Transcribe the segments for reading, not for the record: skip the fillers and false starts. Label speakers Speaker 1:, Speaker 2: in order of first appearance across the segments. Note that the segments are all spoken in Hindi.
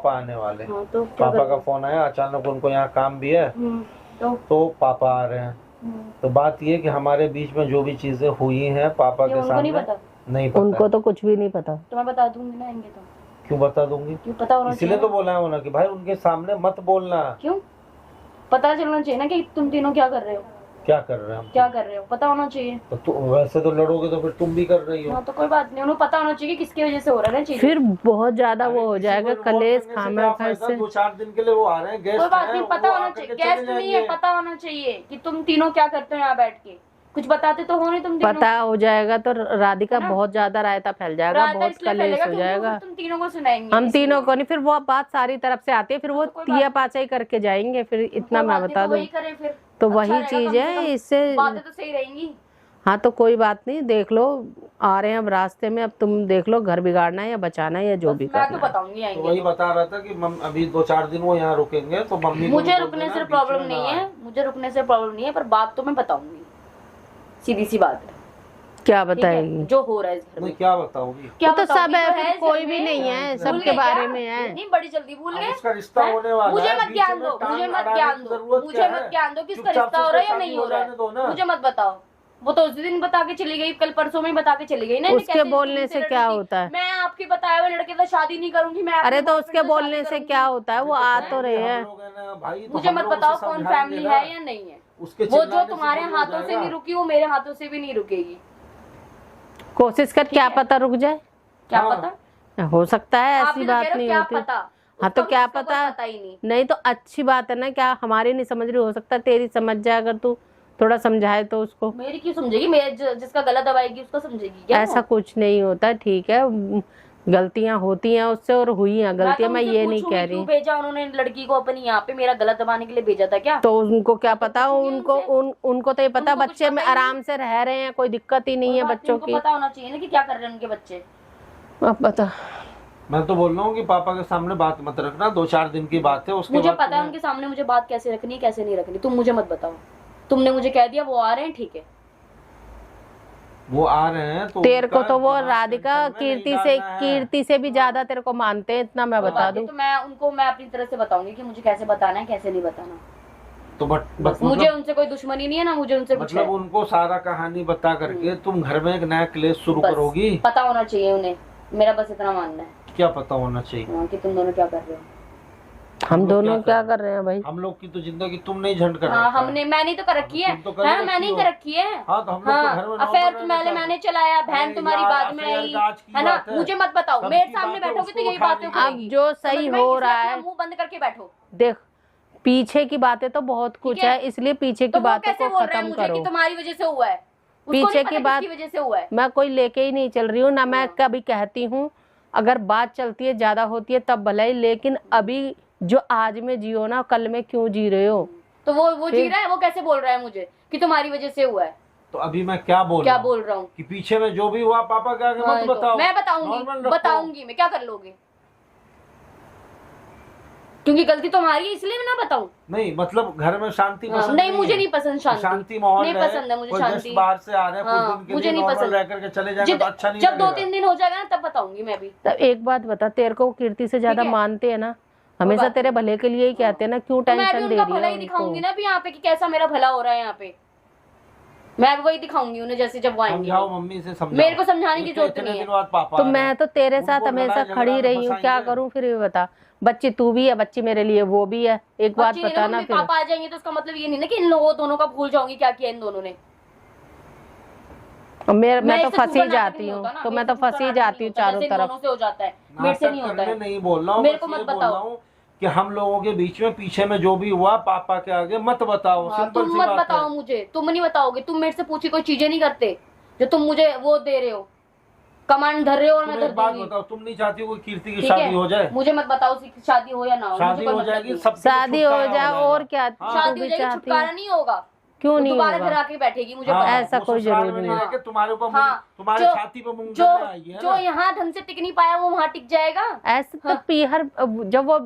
Speaker 1: पापा आने वाले।
Speaker 2: हाँ, तो क्या
Speaker 1: पापा का
Speaker 2: करोगे?
Speaker 1: फोन आया अचानक, उनको यहाँ काम भी है
Speaker 2: तो
Speaker 1: पापा आ रहे हैं। तो बात ये कि हमारे बीच में जो भी चीजें हुई हैं पापा
Speaker 2: ये
Speaker 1: के
Speaker 2: उनको
Speaker 1: सामने
Speaker 2: नहीं पता?
Speaker 1: नहीं पता।
Speaker 3: उनको तो कुछ भी नहीं पता।
Speaker 2: तो मैं बता दूंगी ना, आएंगे तो।
Speaker 1: क्यों बता दूंगी?
Speaker 2: क्यों पता होना
Speaker 1: इसीलिए
Speaker 2: चाहिए
Speaker 1: तो
Speaker 2: ना?
Speaker 1: बोला है उन्होंने कि भाई उनके सामने मत बोलना।
Speaker 2: क्यों? पता चलना चाहिए ना कि तुम तीनों क्या कर रहे हो,
Speaker 1: क्या कर रहे हैं हम?
Speaker 2: क्या कर रहे हो, पता होना चाहिए।
Speaker 1: तो वैसे तो लड़ोगे तो फिर तुम भी कर रही हो।
Speaker 2: हाँ, तो कोई बात नहीं, उन्हें पता होना चाहिए कि किसकी वजह से हो रहा है ना चीज़।
Speaker 3: फिर बहुत ज्यादा वो हो
Speaker 1: किसी
Speaker 3: जाएगा
Speaker 1: को
Speaker 3: कलेश
Speaker 1: रिपोर्ट करने से
Speaker 3: खामा
Speaker 1: क्या
Speaker 3: खा
Speaker 1: फायदा?
Speaker 3: से।
Speaker 1: 2-4 दिन के लिए वो आ रहे हैं, गेस्ट
Speaker 2: कोई बात
Speaker 1: हैं,
Speaker 2: नहीं, पता
Speaker 1: वो
Speaker 2: होना
Speaker 1: आकर
Speaker 2: चाहिए।
Speaker 1: के चले
Speaker 2: गेस्ट नहीं है,
Speaker 1: जाएंगे।
Speaker 2: पता होना चाहिए कि तुम तीनों क्या करते हो यहाँ बैठ के। कुछ बताते तो हो नहीं तुम तीनों।
Speaker 3: पता हो जाएगा तो राधिका
Speaker 2: है ना?
Speaker 3: बहुत ज्यादा रायता फैल जाएगा,
Speaker 2: रायता
Speaker 3: बहुत
Speaker 2: इसलिए
Speaker 3: कलेश
Speaker 2: फैलेगा
Speaker 3: हो
Speaker 2: क्योंकि
Speaker 3: जाएगा।
Speaker 2: वो तुम तीनों को सुनाएंगे।
Speaker 3: हम
Speaker 2: इसलिए।
Speaker 3: तीनों को नहीं, फिर वो बात सारी तरफ से आती है, फिर वो
Speaker 2: तो कोई
Speaker 3: तिया
Speaker 2: बात
Speaker 3: पाचा ही करके जाएंगे, फिर इतना
Speaker 2: कोई
Speaker 3: मैं
Speaker 2: बात नहीं,
Speaker 3: बता
Speaker 2: तो
Speaker 3: दूं।
Speaker 2: वही करें फिर।
Speaker 3: तो
Speaker 2: अच्छा
Speaker 3: वही
Speaker 2: रहेगा,
Speaker 3: चीज
Speaker 2: कम से
Speaker 3: है,
Speaker 2: कम
Speaker 3: इससे
Speaker 2: बातें तो सही रहेंगी।
Speaker 3: हाँ तो कोई बात नहीं, देख लो आ रहे हैं अब रास्ते में, अब तुम देख लो घर बिगाड़ना है या बचाना है या जो भी
Speaker 2: बस मैं तो
Speaker 3: करना है।
Speaker 2: बताऊंगी
Speaker 1: तो
Speaker 2: आएंगे
Speaker 1: वही
Speaker 2: तो।
Speaker 1: बता रहा था कि अभी 2-4 दिन वो यहाँ रुकेंगे तो मम्मी को
Speaker 2: मुझे
Speaker 1: भी बोल
Speaker 2: रुकने
Speaker 1: देना
Speaker 2: से
Speaker 1: बीच
Speaker 2: प्रॉब्लम
Speaker 1: में
Speaker 2: नहीं
Speaker 1: ना
Speaker 2: है,
Speaker 1: आए।
Speaker 2: मुझे रुकने से प्रॉब्लम नहीं है, पर बात तो मैं बताऊंगी। सीधी सी बात है।
Speaker 3: क्या
Speaker 2: ठीक है?
Speaker 3: बताएगी?
Speaker 2: जो हो रहा है इस घर
Speaker 1: नहीं
Speaker 2: में।
Speaker 1: क्या बताओगी?
Speaker 2: क्या
Speaker 3: वो तो सब
Speaker 2: बताऊंगी?
Speaker 3: है,
Speaker 2: जो
Speaker 3: फिर
Speaker 2: इस घर
Speaker 3: कोई भी
Speaker 2: में।
Speaker 3: नहीं है,
Speaker 1: भूल
Speaker 3: सबके
Speaker 2: गए
Speaker 3: बारे
Speaker 2: क्या?
Speaker 3: में है।
Speaker 2: नहीं, बड़ी जल्दी भूल
Speaker 1: अब
Speaker 2: गए।
Speaker 1: उसका रिश्ता
Speaker 2: हैं?
Speaker 1: होने वाला
Speaker 2: मुझे
Speaker 1: है,
Speaker 2: मत
Speaker 1: बीच
Speaker 2: ज्ञान
Speaker 1: में
Speaker 2: दो,
Speaker 1: टांग
Speaker 2: मुझे मत
Speaker 1: अड़ाने
Speaker 2: ज्ञान
Speaker 1: की
Speaker 2: दो,
Speaker 1: जरूरत
Speaker 2: मुझे
Speaker 1: क्या
Speaker 2: मत
Speaker 1: है?
Speaker 2: ज्ञान दो किसका
Speaker 1: चुपचाप
Speaker 2: रिश्ता
Speaker 1: से
Speaker 2: हो रहा है या
Speaker 1: शादी
Speaker 2: नहीं
Speaker 1: हो
Speaker 2: हो रहा
Speaker 1: जाने दो ना।
Speaker 2: है। मुझे मत बताओ। वो तो उस दिन बता के चली गई, कल परसों में ही बता के चली गई ना।
Speaker 3: उसके
Speaker 2: कैसे
Speaker 3: बोलने
Speaker 2: तुमसे
Speaker 3: से
Speaker 2: लड़
Speaker 3: क्या
Speaker 2: रही थी?
Speaker 3: होता है?
Speaker 2: मैं आपके बताए हुए लड़के से शादी नहीं करूंगी। मैं
Speaker 3: अरे
Speaker 2: अपने
Speaker 3: तो
Speaker 2: boyfriend
Speaker 3: उसके
Speaker 2: से
Speaker 3: बोलने
Speaker 2: शादी
Speaker 3: से
Speaker 2: करूंगी।
Speaker 3: क्या होता है, वो आ तो रहे
Speaker 1: हम
Speaker 3: हैं।
Speaker 1: लोग हैं ना भाई, तो
Speaker 2: मुझे
Speaker 1: हम
Speaker 2: मत
Speaker 1: लोग
Speaker 2: बताओ
Speaker 1: उसे
Speaker 2: कौन
Speaker 1: समझाएंगे
Speaker 2: फैमिली
Speaker 1: ना।
Speaker 2: है या नहीं है।
Speaker 1: उसके
Speaker 2: वो जो
Speaker 1: चिल्लाने से
Speaker 2: तुम्हारे
Speaker 1: थोड़ी हो
Speaker 2: हाथों से
Speaker 1: जाएगा।
Speaker 2: नहीं रुकी, वो मेरे हाथों से भी नहीं रुकेगी।
Speaker 3: कोशिश कर, क्या
Speaker 2: है?
Speaker 3: पता रुक जाए,
Speaker 2: क्या
Speaker 1: हाँ।
Speaker 2: पता?
Speaker 3: हो सकता है,
Speaker 2: आप
Speaker 3: ऐसी
Speaker 2: भी तो कह
Speaker 3: बात
Speaker 2: रहे हो
Speaker 3: नहीं
Speaker 2: क्या
Speaker 3: होती।
Speaker 2: पता।
Speaker 3: हाँ तो
Speaker 2: उसका
Speaker 3: क्या
Speaker 2: उसका कोई
Speaker 3: पता,
Speaker 2: पता ही नहीं।
Speaker 3: नहीं तो अच्छी बात है ना, क्या हमारी नहीं समझ रही, हो सकता है तेरी समझ जाए, अगर तू थोड़ा समझाए तो उसको।
Speaker 2: मेरी क्यों समझेगी? मेरे जिसका गला दबाएगी उसका समझेगी क्या?
Speaker 3: ऐसा कुछ नहीं होता, ठीक है, गलतियां होती हैं उससे और हुई हैं गलतियां, मैं ये नहीं कह रही।
Speaker 2: क्यों भेजा उन्होंने लड़की को अपनी यहाँ पे? मेरा गला दबाने के लिए भेजा था क्या?
Speaker 3: तो उनको क्या पता,
Speaker 2: पूछूंगी
Speaker 3: उनको
Speaker 2: उनसे।
Speaker 3: उनको तो ये पता
Speaker 2: उनको कुछ
Speaker 3: बच्चे
Speaker 2: पता
Speaker 3: में
Speaker 2: ही नहीं।
Speaker 3: आराम से रह रहे हैं, कोई दिक्कत ही नहीं
Speaker 2: कोई
Speaker 3: है
Speaker 2: बात नहीं,
Speaker 3: बच्चों
Speaker 2: उनको
Speaker 3: की।
Speaker 2: पता होना चाहिए ना कि क्या कर रहे हैं उनके बच्चे।
Speaker 3: अब बता,
Speaker 1: मैं तो बोल रहा हूँ कि पापा के सामने बात मत रखना, 2-4 दिन की बात है, उसके
Speaker 2: मुझे
Speaker 1: बाद
Speaker 2: पता है
Speaker 1: तुम्हें-
Speaker 2: उनके सामने मुझे बात कैसे रखनी है कैसे नहीं रखनी। तुम मुझे मत बताओ। तुमने मुझे कह दिया वो आ रहे हैं, ठीक है।
Speaker 1: वो आ रहे हैं तो
Speaker 3: तेरे को
Speaker 1: उनका
Speaker 3: तो वो
Speaker 1: दिमाग
Speaker 3: राधिका
Speaker 1: टेंशन में नहीं डालना है।
Speaker 3: कीर्ति से भी ज्यादा तेरे को मानते हैं, इतना मैं
Speaker 2: कोई
Speaker 3: बता
Speaker 2: बात नहीं,
Speaker 3: दूं।
Speaker 2: तो मैं अपनी तरह से बताऊंगी कि मुझे कैसे बताना है कैसे नहीं बताना।
Speaker 1: तो
Speaker 2: बस मुझे उनसे कोई दुश्मनी नहीं है ना, मुझे उनसे कुछ है।
Speaker 1: मतलब उनको सारा कहानी बता करके तुम घर में एक नया क्लेश शुरू
Speaker 2: बस
Speaker 1: करोगी।
Speaker 2: पता होना चाहिए उन्हें, मेरा बस इतना मानना है।
Speaker 1: क्या पता होना चाहिए?
Speaker 2: हाँ, कि तुम दोनों क्या कर रहे हो।
Speaker 3: हम
Speaker 1: लोग
Speaker 3: दोनों
Speaker 1: क्या
Speaker 3: क्या
Speaker 1: कर
Speaker 3: कर रहे हैं भाई?
Speaker 1: हम लोग की तो जिंदगी तुम नहीं झंड कर
Speaker 2: हाँ,
Speaker 1: रखा है।
Speaker 2: हमने मैंने तो कर रखी है।
Speaker 1: तुम तो कर
Speaker 2: हाँ,
Speaker 1: रखी
Speaker 2: मैंने ही
Speaker 1: हो।
Speaker 2: कर रखी है।
Speaker 1: हाँ, तो हम लोग तो घर में
Speaker 2: अफेयर
Speaker 1: नॉर्मल
Speaker 2: तुम्हारे
Speaker 1: रहना
Speaker 2: मैंने चलाया, बहन
Speaker 1: अरे
Speaker 2: तुम्हारी
Speaker 1: यार,
Speaker 2: बाद में
Speaker 1: अफेयर
Speaker 2: आई,
Speaker 1: आज की
Speaker 2: है ना।
Speaker 1: बात है।
Speaker 2: मुझे मत बताओ,
Speaker 1: कब
Speaker 2: मेरे
Speaker 1: की
Speaker 2: सामने
Speaker 1: बात है,
Speaker 2: बैठोगे तो
Speaker 1: उसको
Speaker 2: यही
Speaker 1: उठा
Speaker 2: बातें
Speaker 1: लीजिए।
Speaker 3: अब
Speaker 2: करेगी।
Speaker 3: जो सही
Speaker 2: समझ में?
Speaker 3: हो
Speaker 2: इसलिए
Speaker 3: रहा
Speaker 2: अपना
Speaker 3: है,
Speaker 2: मुंह बंद करके बैठो।
Speaker 3: देख पीछे की बातें तो बहुत कुछ
Speaker 2: ठीक है?
Speaker 3: है, इसलिए पीछे की
Speaker 2: तो वो
Speaker 3: बातों
Speaker 2: कैसे
Speaker 3: को
Speaker 2: बोल रहे हैं
Speaker 3: खत्म
Speaker 2: मुझे
Speaker 3: करो।
Speaker 2: कि तुम्हारी वजह से हुआ है? उसको
Speaker 3: पीछे
Speaker 2: नहीं
Speaker 3: की
Speaker 2: पता
Speaker 3: बात
Speaker 2: किसकी वजह से हुआ है।
Speaker 3: मैं कोई लेके ही नहीं चल रही हूँ ना, मैं
Speaker 2: हाँ।
Speaker 3: कभी कहती हूँ अगर बात चलती है ज्यादा होती है तब भले ही, लेकिन अभी जो आज में जियो ना, कल में क्यों जी रहे हो?
Speaker 2: तो वो जी रहा है, वो कैसे बोल रहा है मुझे कि तुम्हारी वजह से हुआ है?
Speaker 1: तो अभी मैं क्या बोल
Speaker 2: क्या
Speaker 1: रहा हूँ
Speaker 2: बोल रहा हूँ?
Speaker 1: कि पीछे में जो भी हुआ पापा के आगे मत
Speaker 2: तो
Speaker 1: बताओ।
Speaker 2: मैं
Speaker 1: नॉर्मल
Speaker 2: बताऊंगी,
Speaker 1: रखो।
Speaker 2: बताऊंगी मैं, क्या कर लोगे? क्योंकि गलती तो हमारी है, इसलिए मैं ना बताऊं।
Speaker 1: नहीं मतलब घर में शांति
Speaker 2: हाँ,
Speaker 1: पसंद
Speaker 2: नहीं मुझे
Speaker 1: है।
Speaker 2: नहीं पसंद शांति
Speaker 1: माहौल
Speaker 2: नहीं
Speaker 1: रहे,
Speaker 2: पसंद है मुझे
Speaker 1: कोई
Speaker 2: शांति।
Speaker 1: गेस्ट बाहर से आ रहे हैं
Speaker 2: हाँ,
Speaker 1: कुछ दिन के
Speaker 2: मुझे
Speaker 1: लिए
Speaker 2: नहीं
Speaker 1: नॉर्मल
Speaker 2: पसंद।
Speaker 1: रह करके चले जाएंगे तो अच्छा नहीं
Speaker 2: जब
Speaker 1: लगेगा।
Speaker 2: 2-3 दिन हो जाएगा ना तब बताऊंगी मैं भी।
Speaker 3: तब एक बात बता, तेरे को कीर्ति से ज्यादा
Speaker 2: ठीक है?
Speaker 3: मानते हैं ना, हमेशा
Speaker 2: बात
Speaker 3: तेरे
Speaker 2: नहीं।
Speaker 3: भले के लिए ही कहते हैं ना, क्यों
Speaker 2: तो मैं भी
Speaker 3: टेंशन दे
Speaker 2: उनका
Speaker 3: रही
Speaker 2: भला
Speaker 3: है
Speaker 2: ही दिखाऊंगी
Speaker 3: उनको?
Speaker 2: ना भी यहाँ पे कि कैसा मेरा भला हो रहा है यहाँ पे। मैं भी वही दिखाऊंगी उन्हें जैसे जब वो आएंगे।
Speaker 1: समझाओ मम्मी से, समझाओ।
Speaker 2: मेरे को समझाने की
Speaker 1: इतने
Speaker 2: जरूरत नहीं है।
Speaker 1: दिनों बाद पापा
Speaker 3: तो
Speaker 1: आ रहे
Speaker 3: मैं
Speaker 1: हैं।
Speaker 3: तो तेरे साथ
Speaker 1: उनको
Speaker 3: हमेशा
Speaker 1: लड़ाई
Speaker 3: खड़ी
Speaker 1: झगड़ा में
Speaker 3: रही हूँ, क्या
Speaker 1: फंसाएंगे।
Speaker 3: करूँ फिर ये बता। बच्ची तू भी है, बच्ची मेरे लिए वो भी है, एक बात
Speaker 2: बच्चे
Speaker 3: बता ना
Speaker 2: मम्मी
Speaker 3: फिर।
Speaker 2: पापा आ जाएंगे तो उसका मतलब ये नहीं ना कि इन लोगों दोनों का भूल जाऊंगी क्या किया इन दोनों ने।
Speaker 3: मैं तो
Speaker 2: इससे
Speaker 3: फंसी
Speaker 2: झूठा नाटक
Speaker 3: जाती
Speaker 2: नहीं
Speaker 3: हूँ,
Speaker 2: होता ना,
Speaker 3: तो
Speaker 2: मेरे
Speaker 3: मैं तो
Speaker 2: से झूठा
Speaker 3: फंसी
Speaker 2: नाटक
Speaker 3: जाती
Speaker 2: नहीं
Speaker 3: हूँ
Speaker 2: होता,
Speaker 3: चारों
Speaker 2: जैसे इन
Speaker 3: तरफ।
Speaker 2: दोनों से हो जाता है, मेरे से
Speaker 1: नाटक
Speaker 2: नहीं होता
Speaker 1: करने
Speaker 2: है।
Speaker 1: नहीं बोल रहा हूँ,
Speaker 2: मेरे
Speaker 1: बस
Speaker 2: को
Speaker 1: ये
Speaker 2: मत
Speaker 1: बोल
Speaker 2: बताओ।
Speaker 1: रहा हूँ कि हम लोगों के बीच में पीछे में जो भी हुआ पापा के आगे मत बताओ।
Speaker 2: हाँ,
Speaker 1: सिंपल
Speaker 2: तुम
Speaker 1: सी
Speaker 2: मत
Speaker 1: बात
Speaker 2: बताओ
Speaker 1: है।
Speaker 2: मुझे, तुम नहीं बताओगे। तुम मेरे से पूछी कोई चीजें नहीं करते जो तुम मुझे वो दे रहे हो, कमांड धर रहे हो और मैं
Speaker 1: तुम
Speaker 2: धर
Speaker 1: एक बात
Speaker 2: दूंगी।
Speaker 1: बताओ, तुम नहीं चाहती हो कि कीर्ति की
Speaker 2: ठीक
Speaker 1: शादी
Speaker 2: है?
Speaker 1: हो जाए?
Speaker 2: मुझे मत बताओ शादी हो या ना हो,
Speaker 1: शादी
Speaker 2: मुझे कोई
Speaker 1: हो
Speaker 2: मतलब
Speaker 1: जाएगी,
Speaker 2: नहीं।
Speaker 1: सब
Speaker 3: शादी हो जाए और क्या,
Speaker 1: हाँ।
Speaker 3: तू
Speaker 2: शादी
Speaker 3: भी
Speaker 2: हो जाएगी,
Speaker 3: चाहती
Speaker 2: छुटकारा
Speaker 3: है?
Speaker 2: नहीं होगा।
Speaker 3: क्यों
Speaker 2: वो
Speaker 3: नहीं
Speaker 2: दोबारा
Speaker 3: होगा?
Speaker 2: घर आके बैठेगी, मुझे
Speaker 1: हाँ,
Speaker 2: पता है।
Speaker 3: ऐसा
Speaker 1: वो
Speaker 3: कोई
Speaker 1: ससुराल
Speaker 3: जरूरी
Speaker 1: में
Speaker 3: नहीं।
Speaker 1: रह के तुम्हारे ऊपर
Speaker 2: हाँ,
Speaker 1: तुम्हारे
Speaker 2: जो-
Speaker 1: छाती पे मुंह
Speaker 2: जो
Speaker 1: करने आई है
Speaker 2: जो
Speaker 1: ना।
Speaker 2: यहाँ ढंग से टिक नहीं पाया वो वहाँ टिक जाएगा।
Speaker 3: ऐसे तो पीहर जब वो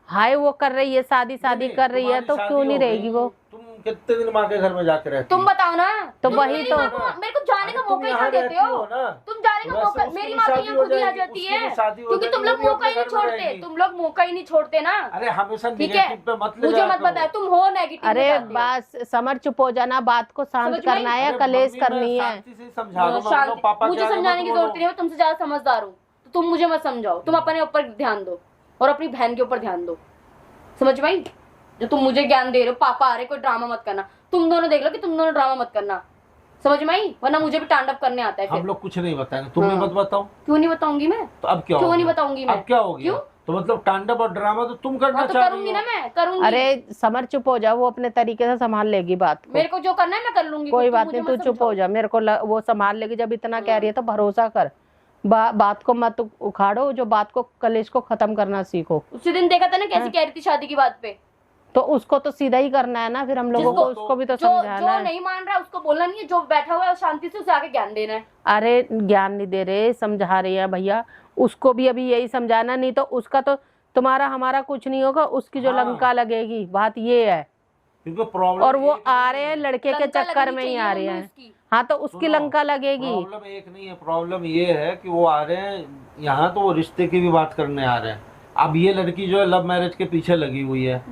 Speaker 3: हाय वो कर रही है, शादी
Speaker 1: नहीं,
Speaker 3: कर रही है,
Speaker 1: तुम्हारी
Speaker 3: तो
Speaker 1: शादी
Speaker 3: क्यों नहीं
Speaker 1: हो गई,
Speaker 3: रहेगी वो?
Speaker 1: तुम कितने दिन माँ के घर में जाके रहती
Speaker 2: तुम
Speaker 1: हो?
Speaker 2: बताओ ना।
Speaker 3: तो
Speaker 2: तुम
Speaker 3: वही
Speaker 2: मेरी
Speaker 3: तो।
Speaker 2: माँ को- मेरे को जाने का
Speaker 1: तुम
Speaker 2: मौका ही
Speaker 1: यहाँ
Speaker 2: क्यों देते
Speaker 1: रहती
Speaker 2: हो?
Speaker 1: हो ना,
Speaker 2: तुम जाने का
Speaker 1: वैसे
Speaker 2: मौका,
Speaker 1: उसकी
Speaker 2: मेरी
Speaker 1: भी
Speaker 2: माँ तो
Speaker 1: शादी
Speaker 2: यहाँ
Speaker 1: हो
Speaker 2: खुद ही आ
Speaker 1: जाएगी,
Speaker 2: जाती
Speaker 1: उसकी
Speaker 2: है,
Speaker 1: भी शादी हो
Speaker 2: क्योंकि
Speaker 1: जाएगी,
Speaker 2: तुम लोग
Speaker 1: वो भी
Speaker 2: मौका ही
Speaker 1: अपने
Speaker 2: नहीं
Speaker 1: घर में
Speaker 2: छोड़ते,
Speaker 1: रहेगी।
Speaker 2: तुम लोग मौका ही नहीं छोड़ते ना।
Speaker 1: अरे हमेशा
Speaker 2: ठीक है,
Speaker 1: नेगेटिव पे मत ले
Speaker 2: मुझे
Speaker 1: जाया
Speaker 2: मत
Speaker 1: करो।
Speaker 2: बताया, तुम हो नेगेटिव।
Speaker 3: अरे बस समर चुप हो जाना, बात को शांत
Speaker 2: समझ में आई?
Speaker 3: करना है,
Speaker 1: अरे
Speaker 3: कलेश
Speaker 1: मम्मी, मैं
Speaker 3: करनी है।
Speaker 1: शांति से समझा रहा हूँ, मैं बोलूं, पापा
Speaker 2: मुझे
Speaker 1: क्या है,
Speaker 2: समझाने
Speaker 1: मत
Speaker 2: की
Speaker 1: बोलो।
Speaker 2: जरूरत नहीं है, मैं तुमसे ज्यादा समझदार हूँ, तो तुम मुझे मत समझाओ, तुम अपने ऊपर ध्यान दो और अपनी बहन के ऊपर ध्यान दो। समझ में आई? जो तुम मुझे ज्ञान दे रहे हो, पापा आ रहे, कोई ड्रामा मत करना। तुम दोनों देख लो कि तुम दोनों ड्रामा मत करना। समझ में आई? वरना मुझे भी तांडव करने आता है
Speaker 1: हम
Speaker 2: फिर।
Speaker 1: लोग कुछ नहीं बताएंगे, तुम भी
Speaker 2: हाँ।
Speaker 1: मत बताओ।
Speaker 2: क्यों नहीं बताऊंगी मैं?
Speaker 1: तो अब क्या
Speaker 2: क्यों
Speaker 1: हो
Speaker 2: नहीं
Speaker 1: गया?
Speaker 2: बताऊंगी मैं?
Speaker 1: अब क्या हो गया?
Speaker 2: क्यों?
Speaker 1: तो मतलब तांडव और ड्रामा तो तुम करना
Speaker 2: हाँ, तो
Speaker 1: चाह रही
Speaker 2: करूंगी
Speaker 1: हो।
Speaker 2: ना, मैं करूंगी।
Speaker 3: अरे समर चुप हो जा, वो अपने तरीके से संभाल लेगी बात को।
Speaker 2: मेरे को जो करना है मैं कर लूंगी,
Speaker 3: कोई
Speaker 2: तुम
Speaker 3: बात
Speaker 2: मुझे
Speaker 3: नहीं, तू
Speaker 2: मत
Speaker 3: चुप हो
Speaker 2: समझाओ।
Speaker 3: जा, मेरे को वो संभाल लेगी। जब इतना कह रही है तो भरोसा कर, बात को मत उखाड़ो, जो बात को कलेश को खत्म करना सीखो।
Speaker 2: उसी दिन देखा था ना कैसे कह रही थी शादी की बात पे।
Speaker 3: तो उसको तो सीधा ही करना है ना, फिर हम लोगों को उसको भी तो
Speaker 2: जो
Speaker 3: समझाना है।
Speaker 2: नहीं मान रहा उसको बोलना नहीं है, जो बैठा हुआ है शांति से उसे आके ज्ञान देना है।
Speaker 3: अरे ज्ञान नहीं दे रहे, समझा रहे हैं भैया। उसको भी अभी यही समझाना, नहीं तो उसका तो तुम्हारा हमारा कुछ नहीं होगा, उसकी जो
Speaker 1: हाँ।
Speaker 3: लंका लगेगी, बात ये है।
Speaker 1: क्योंकि प्रॉब्लम
Speaker 3: और वो आ रहे हैं लड़के के
Speaker 2: लंका
Speaker 3: चक्कर
Speaker 2: लगनी
Speaker 3: में ही
Speaker 2: चाहिए
Speaker 3: आ रहे
Speaker 2: मम्मी
Speaker 3: हैं।
Speaker 2: उसकी।
Speaker 3: हाँ तो उसकी
Speaker 1: सुनो,
Speaker 3: लंका लगेगी।
Speaker 1: प्रॉब्लम एक नहीं है, प्रॉब्लम ये है कि वो आ रहे हैं यहाँ, तो वो रिश्ते की भी बात करने आ रहे हैं। अब ये लड़की जो है लव मैरिज के पीछे लगी हुई है,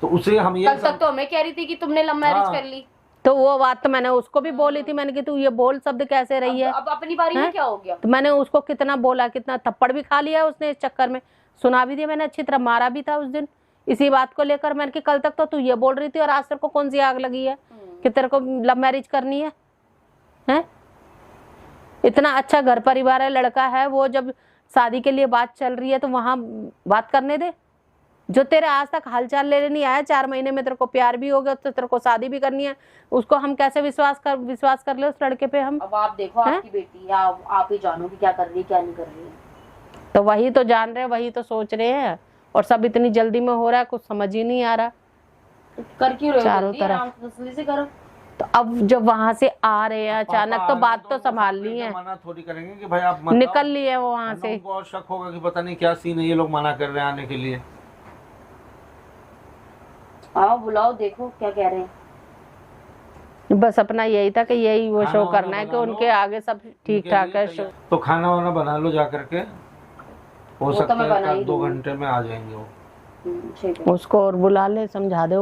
Speaker 1: तो उसे हम ये
Speaker 2: कल तक तो हमें कह रही थी कि तुमने लव मैरिज
Speaker 1: हाँ।
Speaker 2: कर ली।
Speaker 3: तो वो बात तो मैंने उसको भी बोली थी, मैंने कि तू ये बोल शब्द कैसे रही है।
Speaker 2: अब अपनी बारी में
Speaker 3: हैं?
Speaker 2: क्या हो गया?
Speaker 3: तो मैंने उसको कितना बोला, कितना थप्पड़ भी खा लिया उसने इस चक्कर में, सुना भी दिया मैंने, अच्छी तरह मारा भी था उस दिन इसी बात को लेकर। मैंने कि कल तक तो तू ये बोल रही थी और आज तेरे को कौन सी आग लगी है कि तेरे को लव मैरिज करनी है? हैं? इतना अच्छा घर परिवार है, लड़का है वो, जब शादी के लिए बात चल रही है तो वहां बात करने दे। जो तेरे आज तक हालचाल लेने नहीं आया, 4 महीने में तेरे को प्यार भी हो गया, तो तेरे को शादी भी करनी है, उसको हम कैसे विश्वास कर ले उस लड़के पे हम?
Speaker 2: अब आप देखो, आपकी बेटी है, आप ही जानो कि क्या कर रही है क्या नहीं कर रही है।
Speaker 3: तो वही तो जान रहे हैं, वही तो सोच रहे हैं, और सब इतनी जल्दी में हो रहा है, कुछ समझ ही नहीं आ रहा।
Speaker 2: तो कर क्यों रहे हो?
Speaker 3: चारों
Speaker 2: जल्दी,
Speaker 3: तरफ।
Speaker 2: आराम से तसल्ली से करो।
Speaker 3: तो अब जब वहां से आ रहे हैं
Speaker 1: पापा
Speaker 3: अचानक,
Speaker 1: आ
Speaker 3: तो
Speaker 1: रहे
Speaker 3: बात
Speaker 1: हैं
Speaker 3: तो
Speaker 1: उनको
Speaker 3: संभालनी है।
Speaker 1: मना थोड़ी करेंगे कि भाई आप मत
Speaker 3: निकल
Speaker 1: आओ।
Speaker 3: लिए वो वहां
Speaker 1: वरना
Speaker 3: से।
Speaker 1: उनको और शक होगा कि पता नहीं क्या सीन है, ये लोग मना कर रहे हैं आने के लिए।
Speaker 2: आओ बुलाओ, देखो क्या कह रहे हैं।
Speaker 3: बस अपना यही था कि यही वो
Speaker 1: खाना
Speaker 3: शो
Speaker 1: वाना
Speaker 3: करना है कि
Speaker 1: बना लो,
Speaker 3: उनके आगे सब ठीक
Speaker 1: उनके
Speaker 3: ठाक
Speaker 1: लिए
Speaker 3: है शो।
Speaker 1: तैयार। तो खाना वाना बना लो जा करके, हो
Speaker 2: वो तो
Speaker 1: सकता
Speaker 2: मैं
Speaker 1: है
Speaker 2: बना ही
Speaker 1: 2
Speaker 2: दूंगी।
Speaker 1: घंटे में आ जाएंगे वो।
Speaker 2: ठीक है।
Speaker 3: उसको और बुला ले, समझा दे।